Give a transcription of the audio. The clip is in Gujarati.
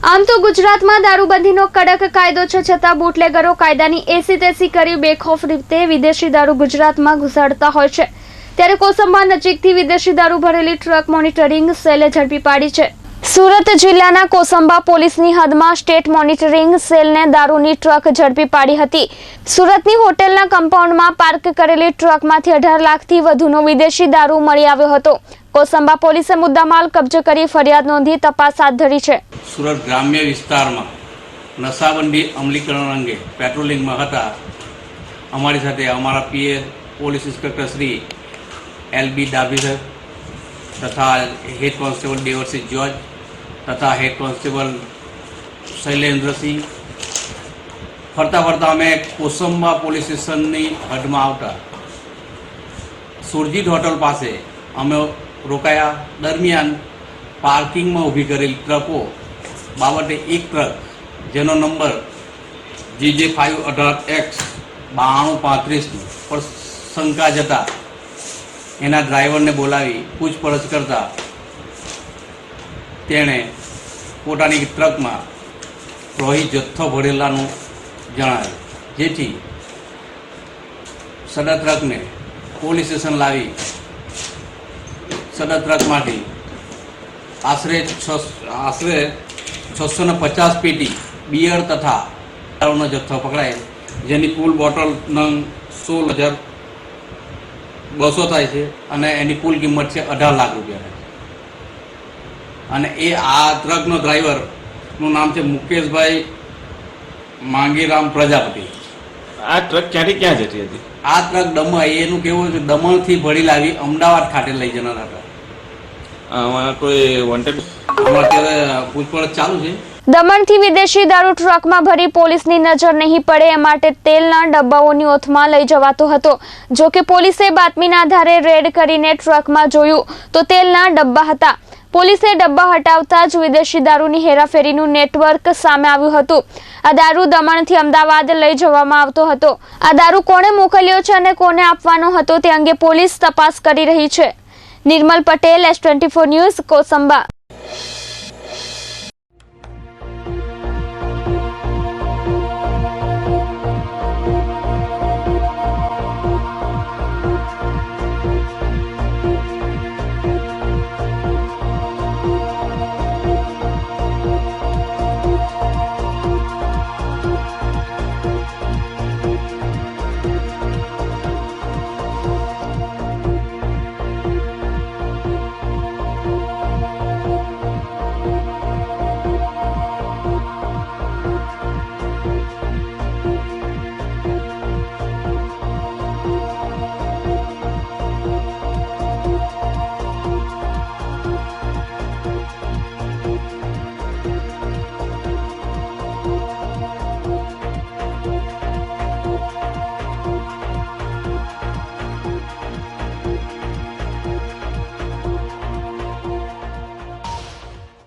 આમ તો ગુજરાતમાં દારૂબંધીનો કડક કાયદો છે, છતાં બુટલેગરો કાયદાની એસી તેસી કરી બેખૌફ રીતે વિદેશી દારૂ ગુજરાતમાં ઘુસાડતા હોય છે। ત્યારે કોસંબા નજીકથી વિદેશી દારૂ ભરેલી ટ્રક મોનિટરિંગ સેલે ઝડપી પાડી છે। સુરત જિલ્લાના કોસંબા પોલીસની હદમાં સ્ટેટ મોનિટરિંગ સેલને દારૂની ટ્રક ઝડપી પાડી હતી। સુરતની હોટેલના કમ્પાઉન્ડમાં પાર્ક કરેલી ટ્રકમાંથી 18 લાખથી વધુનો વિદેશી દારૂ મળી આવ્યો હતો। કોસંબા પોલીસે મુદ્દામાલ કબજે કરી ફરિયાદ નોંધી તપાસ હાથ ધરી છે। સુરત ગ્રામ્ય વિસ્તારમાં નશાબંધી અમલીકરણ અંગે પેટ્રોલિંગમાં હતા। અમારી સાથે અમારા PA police inspector Shri LB Dabhi તથા હેડ કોન્સ્ટેબલ દેવરસિંહ જોર્જ તથા હેડ કોન્સ્ટેબલ શૈલેન્દ્રસિંહ ફરતા અમે કોસંબા પોલીસ સ્ટેશનની હદમાં આવતા સુરજીત હોટલ પાસે અમે રોકાયા। દરમિયાન પાર્કિંગમાં ઊભી કરેલી ટ્રકો બાબતે એક ટ્રક જેનો નંબર GJ518X 9235 પર શંકા જતા એના ડ્રાઈવરને બોલાવી પૂછપરછ કરતા તેણે પોતાની ટ્રકમાં લોહી જથ્થો ભરેલાનું જણાવ્યું, જેથી સદર ટ્રકને પોલીસ સ્ટેશન લાવી સદર ટ્રકમાંથી આશરે 650 પેટી બિયર તથા દારૂનો જથ્થો પકડાય, જેની કુલ બોટલ નંગ 16,200 થાય છે અને એની કુલ કિંમત છે 18 લાખ રૂપિયા। અને આ ટ્રકનો ડ્રાઈવરનું નામ છે મુકેશભાઈ માંગીરામ પ્રજાપતિ। આ ટ્રક ક્યાંથી ક્યાં જતી હતી? આ ટ્રક એનું કેવું છે દમણથી ભરી લાવી અમદાવાદ ખાતે લઈ જનાર હતા। આમાં કોઈ વોન્ટેડ અત્યારે પૂછપરછ ચાલુ છે। દમણથી વિદેશી દારૂ ટ્રકમાં ભરી પોલીસની નજર નહીં પડે એ માટે તેલના ડબ્બાઓની ઓથમાં લઈ જવાતો હતો। જો કે પોલીસે બાતમીના આધારે રેડ કરીને ટ્રકમાં જોયું તો તેલના ડબ્બા હતા। પોલીસે ડબ્બા હટાવતા જ વિદેશી દારૂની હેરાફેરીનું નેટવર્ક સામે આવ્યું હતું। આ દારૂ દમણથી અમદાવાદ લઈ જવામાં આવતો હતો। આ દારૂ કોણે મોકલ્યો છે અને કોને આપવાનો હતો તે અંગે પોલીસ તપાસ કરી રહી છે। નિર્મલ પટેલ, S24 ન્યૂઝ, કોસંબા।